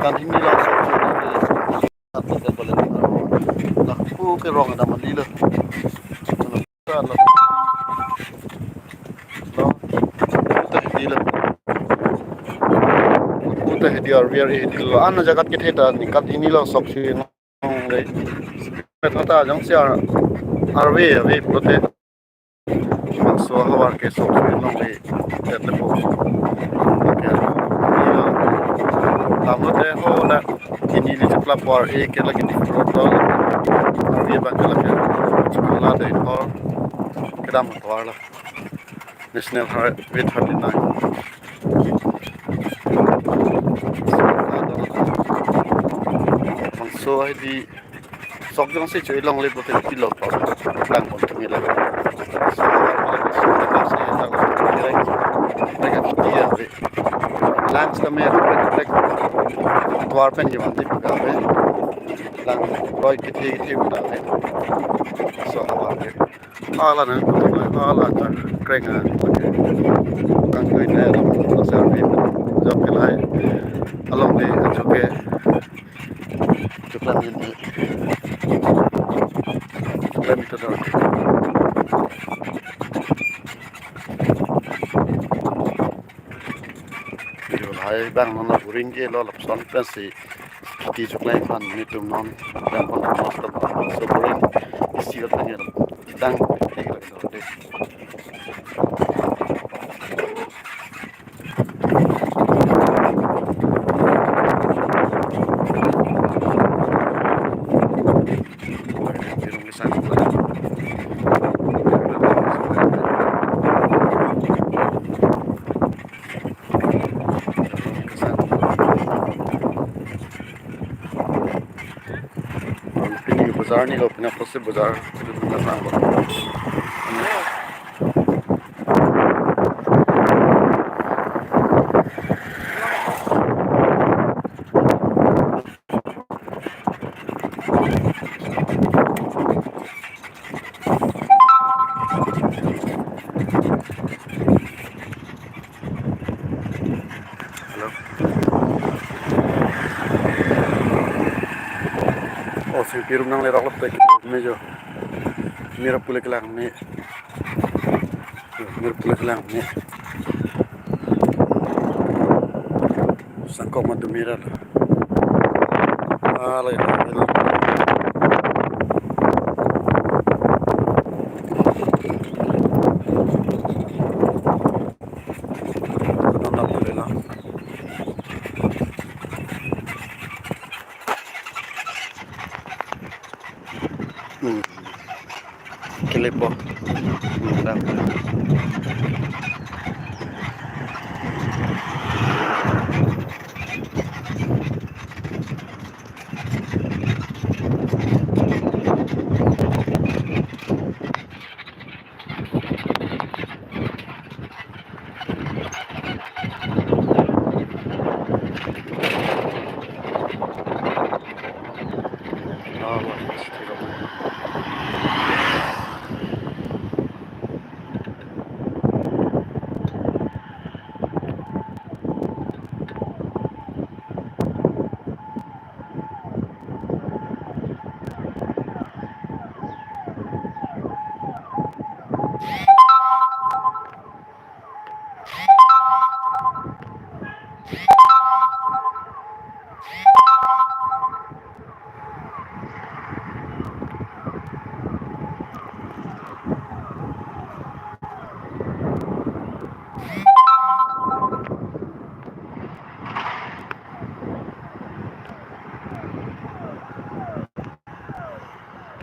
kan hindi lang sa at ka pala naku ke wrong na manila ano ka la no ta hindi la puta hindi arviar hindi la an jagat ke theta ni kat ini la sok si no le ta jong sia arve ave prote so hawar ke sok si no le tetle po lama deh oh na ini di sekolah por ke lagi di protol dia bakal lagi sekolah deh oh kita motor lah national with 39 so di sok jong si cuy long le poten kilo por lang pon tumi lah lunch kami rek tuar pen jaman di pegawai lang boy kiti udah so awal ke ala na ala tar krenga kan koi na lo servi job ke lai along de joke chukla ni itu dah hai bang mana buring ke lo lapson pensi kiti chuklai pan ni tum non dan pon most of so buring isi kat ni dang ek lagi dor बाजार नहीं लो अपने आपस से बाजार फिर पिरुम नंग ले रखो तो में जो मेरा पुले के लांग में संको मत मेरा आले Kelepo.